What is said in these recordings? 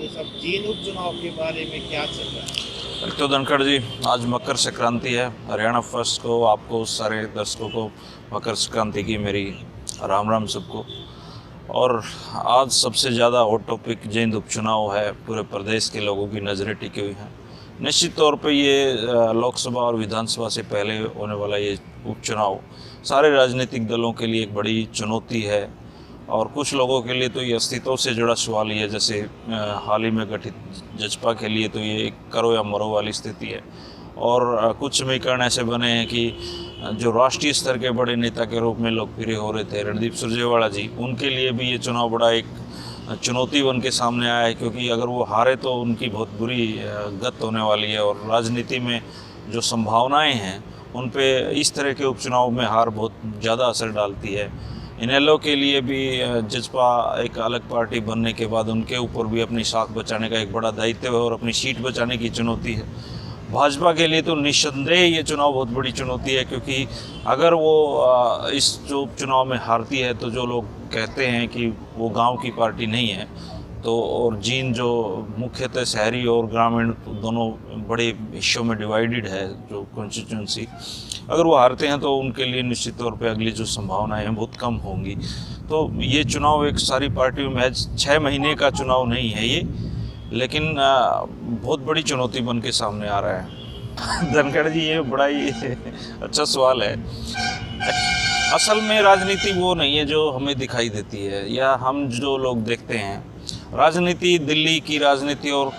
राजेश साहब, जींद उपचुनाव के बारे में क्या चल रहा है? तो धनखड़ जी, आज मकर संक्रांति है। हरियाणा फर्स्ट को, आपको, सारे दर्शकों को मकर संक्रांति की मेरी राम राम सबको। और आज सबसे ज़्यादा हॉट टॉपिक जींद उपचुनाव है। पूरे प्रदेश के लोगों की नज़रें टिकी हुई हैं। निश्चित तौर पे ये लोकसभा और विधानसभा से पहले होने वाला ये उपचुनाव सारे राजनीतिक दलों के लिए एक बड़ी चुनौती है। और कुछ लोगों के लिए तो ये अस्तित्व से जुड़ा सवाल ही है। जैसे हाल ही में गठित जजपा के लिए तो ये एक करो या मरो वाली स्थिति है। और कुछ समीकरण ऐसे बने हैं कि जो राष्ट्रीय स्तर के बड़े नेता के रूप में लोकप्रिय हो रहे थे, रणदीप सुरजेवाला जी, उनके लिए भी ये चुनाव बड़ा एक चुनौती बन के सामने आया है। क्योंकि अगर वो हारे तो उनकी बहुत बुरी गत होने वाली है। और राजनीति में जो संभावनाएं हैं उन पे इस तरह के उपचुनाव में हार बहुत ज़्यादा असर डालती है। इनेलो के लिए भी जजपा एक अलग पार्टी बनने के बाद उनके ऊपर भी अपनी साख बचाने का एक बड़ा दायित्व है और अपनी सीट बचाने की चुनौती है। भाजपा के लिए तो निस्संदेह ये चुनाव बहुत बड़ी चुनौती है। क्योंकि अगर वो इस जो उपचुनाव में हारती है तो जो लोग कहते हैं कि वो गांव की पार्टी नहीं है, तो और जींद जो मुख्यतः शहरी और ग्रामीण दोनों बड़े हिस्सों में डिवाइडेड है जो कॉन्स्टिट्यूंसी, अगर वो हारते हैं तो उनके लिए निश्चित तौर पे अगली जो संभावनाएं हैं बहुत कम होंगी। तो ये चुनाव एक सारी पार्टियों में 6 महीने का चुनाव नहीं है ये, लेकिन बहुत बड़ी चुनौती बन के सामने आ रहा है। धनखड़ जी, ये बड़ा ही अच्छा सवाल है। असल में राजनीति वो नहीं है जो हमें दिखाई देती है या हम जो लोग देखते हैं। राजनीति, दिल्ली की राजनीति और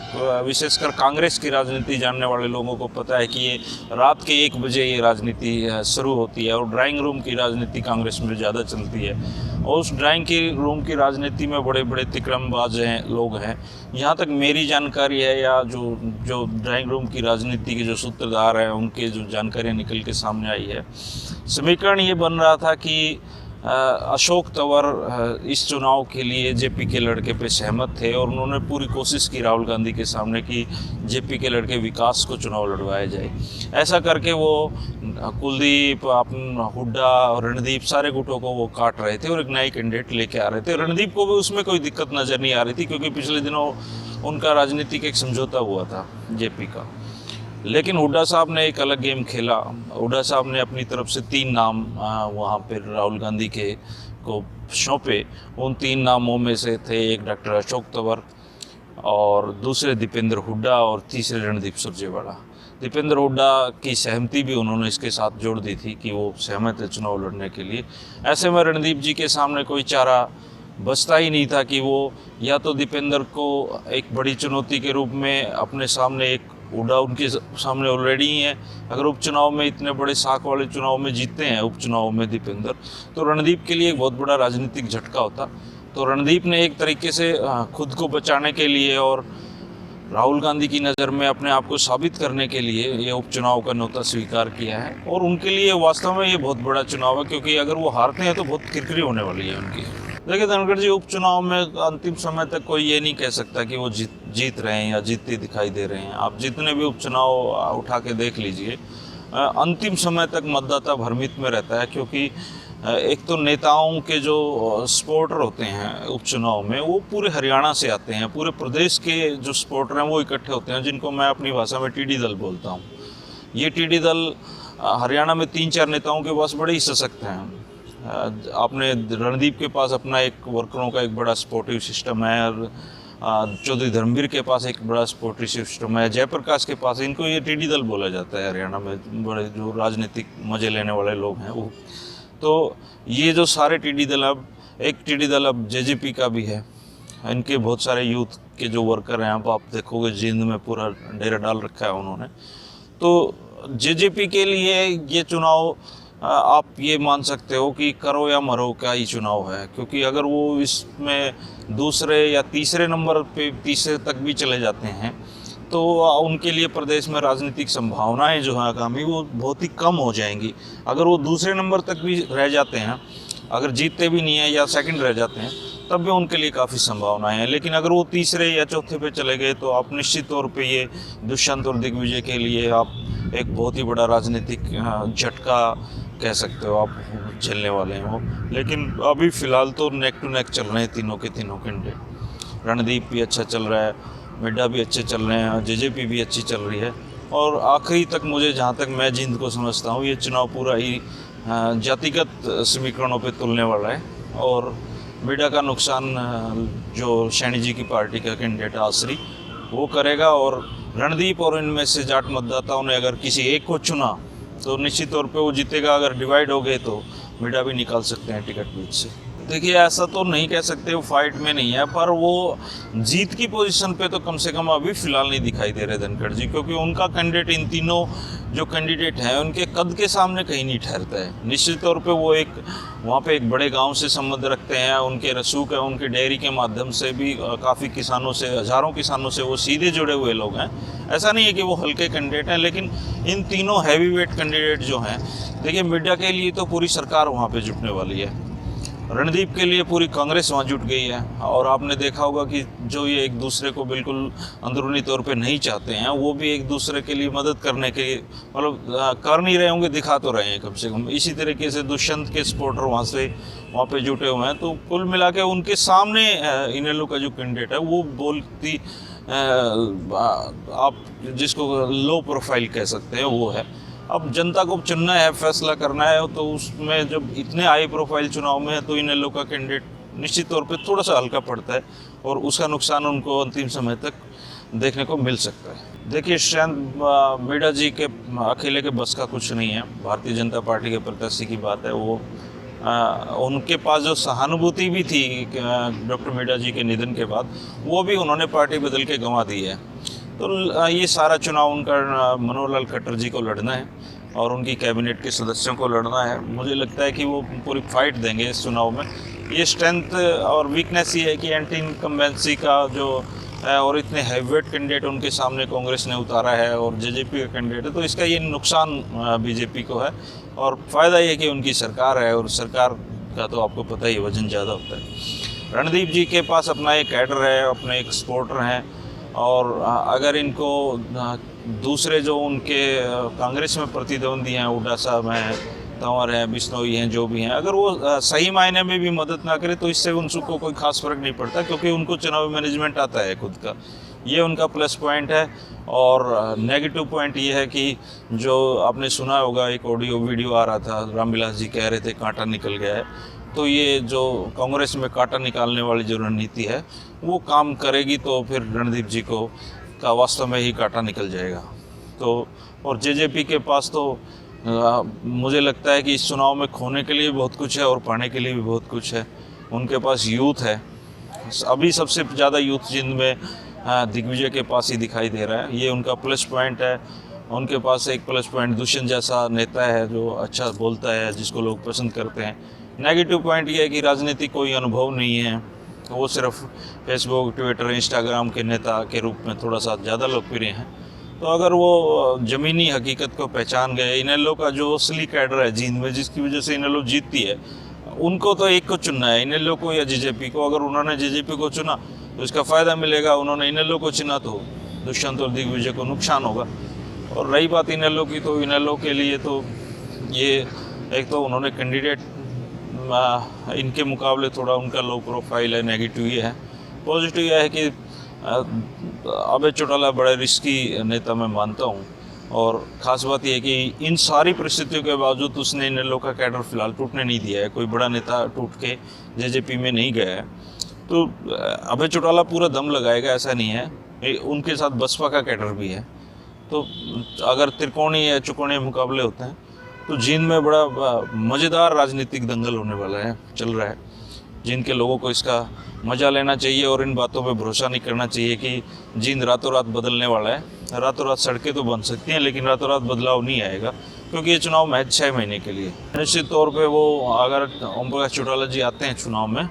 विशेषकर कांग्रेस की राजनीति जानने वाले लोगों को पता है कि ये रात के 1 बजे ये राजनीति शुरू होती है। और ड्राइंग रूम की राजनीति कांग्रेस में ज़्यादा चलती है। और उस ड्राइंग की रूम की राजनीति में बड़े बड़े तिकड़मबाज हैं, लोग हैं। जहाँ तक मेरी जानकारी है या जो ड्राइंग रूम की राजनीति के जो सूत्रधार हैं उनके जो जानकारियाँ निकल के सामने आई है, समीकरण ये बन रहा था कि अशोक तंवर इस चुनाव के लिए जेपी के लड़के पे सहमत थे। और उन्होंने पूरी कोशिश की राहुल गांधी के सामने कि जेपी के लड़के विकास को चुनाव लड़वाया जाए। ऐसा करके वो कुलदीप, हुड्डा और रणदीप, सारे गुटों को वो काट रहे थे और एक नए कैंडिडेट लेके आ रहे थे। रणदीप को भी उसमें कोई दिक्कत नज़र नहीं आ रही थी क्योंकि पिछले दिनों उनका राजनीतिक एक समझौता हुआ था जेपी का। लेकिन हुड्डा साहब ने एक अलग गेम खेला। हुड्डा साहब ने अपनी तरफ से 3 नाम वहाँ पर राहुल गांधी के को सौंपे। उन 3 नामों में से थे एक डॉक्टर अशोक तंवर, और दूसरे दीपेंद्र हुड्डा, और तीसरे रणदीप सुरजेवाला। दीपेंद्र हुड्डा की सहमति भी उन्होंने इसके साथ जोड़ दी थी कि वो सहमत है चुनाव लड़ने के लिए। ऐसे में रणदीप जी के सामने कोई चारा बचता ही नहीं था कि वो या तो दीपेंद्र को एक बड़ी चुनौती के रूप में अपने सामने, एक हुड्डा उनके सामने ऑलरेडी ही है, अगर उपचुनाव में इतने बड़े साख वाले चुनाव में जीतते हैं उपचुनाव में दीपेंद्र, तो रणदीप के लिए एक बहुत बड़ा राजनीतिक झटका होता। तो रणदीप ने एक तरीके से खुद को बचाने के लिए और राहुल गांधी की नज़र में अपने आप को साबित करने के लिए ये उपचुनाव का न्योता स्वीकार किया है। और उनके लिए वास्तव में ये बहुत बड़ा चुनाव है क्योंकि अगर वो हारते हैं तो बहुत किरकिरी होने वाली है उनकी। देखिए धनखड़ जी, उपचुनाव में अंतिम समय तक कोई ये नहीं कह सकता कि वो जीत रहे हैं या जीतते दिखाई दे रहे हैं। आप जितने भी उपचुनाव उठा के देख लीजिए, अंतिम समय तक मतदाता भ्रमित में रहता है। क्योंकि एक तो नेताओं के जो सपोर्टर होते हैं उपचुनाव में, वो पूरे हरियाणा से आते हैं। पूरे प्रदेश के जो सपोर्टर हैं वो इकट्ठे होते हैं, जिनको मैं अपनी भाषा में टीडी दल बोलता हूँ। ये टीडी दल हरियाणा में 3-4 नेताओं के पास बड़े ही सशक्त हैं। आपने रणदीप के पास अपना एक वर्करों का एक बड़ा सपोर्टिव सिस्टम है, और चौधरी धर्मवीर के पास एक बड़ा सपोर्टिव सिस्टम है, जयप्रकाश के पास, इनको ये टीडी दल बोला जाता है हरियाणा में। बड़े जो राजनीतिक मजे लेने वाले लोग हैं वो, तो ये जो सारे टीडी दल, अब एक टीडी दल अब जेजेपी का भी है। इनके बहुत सारे यूथ के जो वर्कर हैं, अब आप देखोगे जींद में पूरा डेरा डाल रखा है उन्होंने। तो जेजेपी के लिए ये चुनाव आप ये मान सकते हो कि करो या मरो का ही चुनाव है। क्योंकि अगर वो इसमें दूसरे या तीसरे नंबर पे, तीसरे तक भी चले जाते हैं तो उनके लिए प्रदेश में राजनीतिक संभावनाएं जो हैं आगामी, वो बहुत ही कम हो जाएंगी। अगर वो दूसरे नंबर तक भी रह जाते हैं, अगर जीतते भी नहीं हैं या सेकंड रह जाते हैं, तब भी उनके लिए काफ़ी संभावनाएं हैं। लेकिन अगर वो तीसरे या चौथे पे चले गए तो आप निश्चित तौर पे ये दुष्यंत और दिग्विजय के लिए आप एक बहुत ही बड़ा राजनीतिक झटका कह सकते हो आप झेलने वाले हैं वो। लेकिन अभी फ़िलहाल तो नेक टू नेक चल रहे हैं तीनों के तीनों कैंडिडेट। रणदीप भी अच्छा चल रहा है, मिड्डा भी अच्छे चल रहे हैं, जेजेपी भी अच्छी चल रही है। और आखिरी तक मुझे जहाँ तक मैं जींद को समझता हूँ, ये चुनाव पूरा ही जातिगत समीकरणों पे तुलने वाला है। और मिड्डा का नुकसान जो सैनी जी की पार्टी का कैंडिडेट आसरी वो करेगा, और रणदीप और इनमें से जाट मतदाताओं ने अगर किसी एक को चुना तो निश्चित तौर पे वो जीतेगा। अगर डिवाइड हो गए तो मिड्डा भी निकाल सकते हैं टिकट बीच से। देखिए, ऐसा तो नहीं कह सकते वो फाइट में नहीं है, पर वो जीत की पोजीशन पे तो कम से कम अभी फिलहाल नहीं दिखाई दे रहे धनखड़ जी, क्योंकि उनका कैंडिडेट, इन तीनों जो कैंडिडेट हैं उनके कद के सामने कहीं नहीं ठहरता है। निश्चित तौर पे वो वहाँ पे एक बड़े गांव से संबंध रखते हैं, उनके रसूख है, उनके डेयरी के माध्यम से भी काफ़ी किसानों से, हज़ारों किसानों से वो सीधे जुड़े हुए लोग हैं। ऐसा नहीं है कि वो हल्के कैंडिडेट हैं, लेकिन इन तीनों हैवी वेट कैंडिडेट जो हैं, देखिए मिड्डा के लिए तो पूरी सरकार वहाँ पे जुटने वाली है, रणदीप के लिए पूरी कांग्रेस वहाँ जुट गई है। और आपने देखा होगा कि जो ये एक दूसरे को बिल्कुल अंदरूनी तौर पे नहीं चाहते हैं, वो भी एक दूसरे के लिए मदद करने के लिए, मतलब कर नहीं रहे होंगे, दिखा तो रहे हैं कम से कम। इसी तरीके से दुष्यंत के सपोर्टर वहाँ पे जुटे हुए हैं। तो कुल मिला के उनके सामने इनेलो का जो कैंडिडेट है वो बोलती आप जिसको लो प्रोफाइल कह सकते हैं वो है। अब जनता को चुनना है, फैसला करना है, तो उसमें जब इतने हाई प्रोफाइल चुनाव में है तो इनेलो का कैंडिडेट निश्चित तौर पे थोड़ा सा हल्का पड़ता है, और उसका नुकसान उनको अंतिम समय तक देखने को मिल सकता है। देखिए, शायद मिड्डा जी के अकेले के बस का कुछ नहीं है। भारतीय जनता पार्टी के प्रत्याशी की बात है, वो उनके पास जो सहानुभूति भी थी डॉक्टर मिड्डा जी के निधन के बाद, वो भी उन्होंने पार्टी बदल के गंवा दी है। तो ये सारा चुनाव उनका मनोहर लाल खट्टर जी को लड़ना है और उनकी कैबिनेट के सदस्यों को लड़ना है। मुझे लगता है कि वो पूरी फाइट देंगे इस चुनाव में। ये स्ट्रेंथ और वीकनेस ये है कि एंटी इनकम्बेंसी का जो है, और इतने हैवीवेट कैंडिडेट उनके सामने कांग्रेस ने उतारा है, और जेजेपी का कैंडिडेट है, तो इसका ये नुकसान बीजेपी को है। और फ़ायदा ये कि उनकी सरकार है, और सरकार का तो आपको पता ही वजन ज़्यादा होता है। रणदीप जी के पास अपना एक कैडर है, अपने एक सपोर्टर हैं, और अगर इनको दूसरे जो उनके कांग्रेस में प्रतिद्वंदी हैं, हुड्डा साहब हैं, तंवर हैं, बिश्नोई हैं, जो भी हैं, अगर वो सही मायने में भी मदद ना करे तो इससे उनको कोई खास फर्क नहीं पड़ता, क्योंकि उनको चुनावी मैनेजमेंट आता है खुद का। ये उनका प्लस पॉइंट है। और नेगेटिव पॉइंट ये है कि जो आपने सुना होगा, एक ऑडियो वीडियो आ रहा था, रामविलास जी कह रहे थे कांटा निकल गया है। तो ये जो कांग्रेस में कांटा निकालने वाली जो रणनीति है वो काम करेगी, तो फिर रणदीप जी को का वास्तव में ही कांटा निकल जाएगा। तो और जेजेपी के पास तो मुझे लगता है कि इस चुनाव में खोने के लिए बहुत कुछ है और पाने के लिए भी बहुत कुछ है। उनके पास यूथ है, अभी सबसे ज़्यादा यूथ जिंद में दिग्विजय के पास ही दिखाई दे रहा है। ये उनका प्लस पॉइंट है। उनके पास एक प्लस पॉइंट दुष्यंत जैसा नेता है जो अच्छा बोलता है, जिसको लोग पसंद करते हैं। नेगेटिव पॉइंट ये है कि राजनीति कोई अनुभव नहीं है, वो सिर्फ फेसबुक, ट्विटर, इंस्टाग्राम के नेता के रूप में थोड़ा सा ज़्यादा लोकप्रिय हैं। तो अगर वो ज़मीनी हकीकत को पहचान गए, इनेलो का जो असली कैडर है जींद में, जिसकी वजह से इनेलो जीतती है, उनको तो एक को चुनना है, इनेलो को या जेजेपी को। अगर उन्होंने जेजेपी को चुना तो इसका फ़ायदा मिलेगा, उन्होंने इनेलो को चुना तो दुष्यंत और दिग्विजय को नुकसान होगा। और रही बात इनेलो की, तो इनेलो के लिए तो ये एक तो उन्होंने कैंडिडेट इनके मुकाबले थोड़ा उनका लो प्रोफाइल है। नेगेटिव ये है। पॉजिटिव यह है कि अभय चौटाला बड़ा रिस्की नेता मैं मानता हूँ, और ख़ास बात यह है कि इन सारी परिस्थितियों के बावजूद उसने इनेलो का कैडर फिलहाल टूटने नहीं दिया है। कोई बड़ा नेता टूट के जेजेपी में नहीं गया है। तो अभय चौटाला पूरा दम लगाएगा ऐसा नहीं है। उनके साथ बसपा का कैडर भी है। तो अगर त्रिकोणीय या चौकोणीय मुकाबले होते हैं तो जींद में बड़ा मज़ेदार राजनीतिक दंगल होने वाला है, चल रहा है। जींद के लोगों को इसका मज़ा लेना चाहिए और इन बातों पे भरोसा नहीं करना चाहिए कि जींद रातों रात बदलने वाला है। रातों रात सड़कें तो बन सकती हैं, लेकिन रातों रात बदलाव नहीं आएगा, क्योंकि ये चुनाव महज 6 महीने के लिए। निश्चित तौर पे वो अगर ओम प्रकाश चौटाला जी आते हैं चुनाव में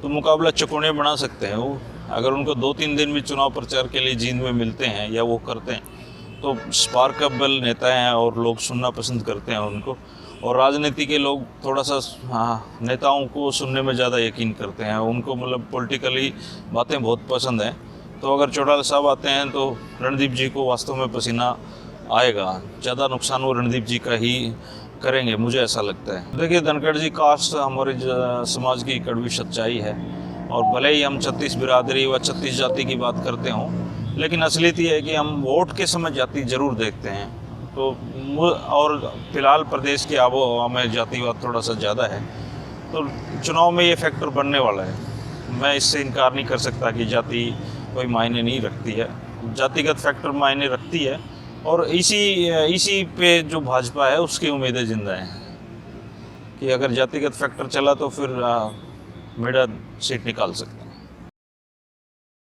तो मुकाबला चौकोने बना सकते हैं वो। अगर उनको 2-3 दिन भी चुनाव प्रचार के लिए जींद में मिलते हैं या वो करते हैं तो स्पार्कअबल नेता हैं और लोग सुनना पसंद करते हैं उनको। और राजनीति के लोग थोड़ा सा नेताओं को सुनने में ज़्यादा यकीन करते हैं, उनको मतलब पॉलिटिकली बातें बहुत पसंद हैं। तो अगर चौटाला साहब आते हैं तो रणदीप जी को वास्तव में पसीना आएगा। ज़्यादा नुकसान वो रणदीप जी का ही करेंगे, मुझे ऐसा लगता है। देखिए, धनखड़ जी कास्ट हमारे समाज की कड़वी सच्चाई है। और भले ही हम 36 बिरादरी व 36 जाति की बात करते हों, लेकिन असलियत ये है कि हम वोट के समय जाति ज़रूर देखते हैं। तो और फिलहाल प्रदेश की आबो हवा में जातिवाद थोड़ा सा ज़्यादा है, तो चुनाव में ये फैक्टर बनने वाला है। मैं इससे इनकार नहीं कर सकता कि जाति कोई मायने नहीं रखती है, जातिगत फैक्टर मायने रखती है, और इसी पे जो भाजपा है उसकी उम्मीदें ज़िंदा हैं कि अगर जातिगत फैक्टर चला तो फिर मेडा सीट निकाल सकते हैं।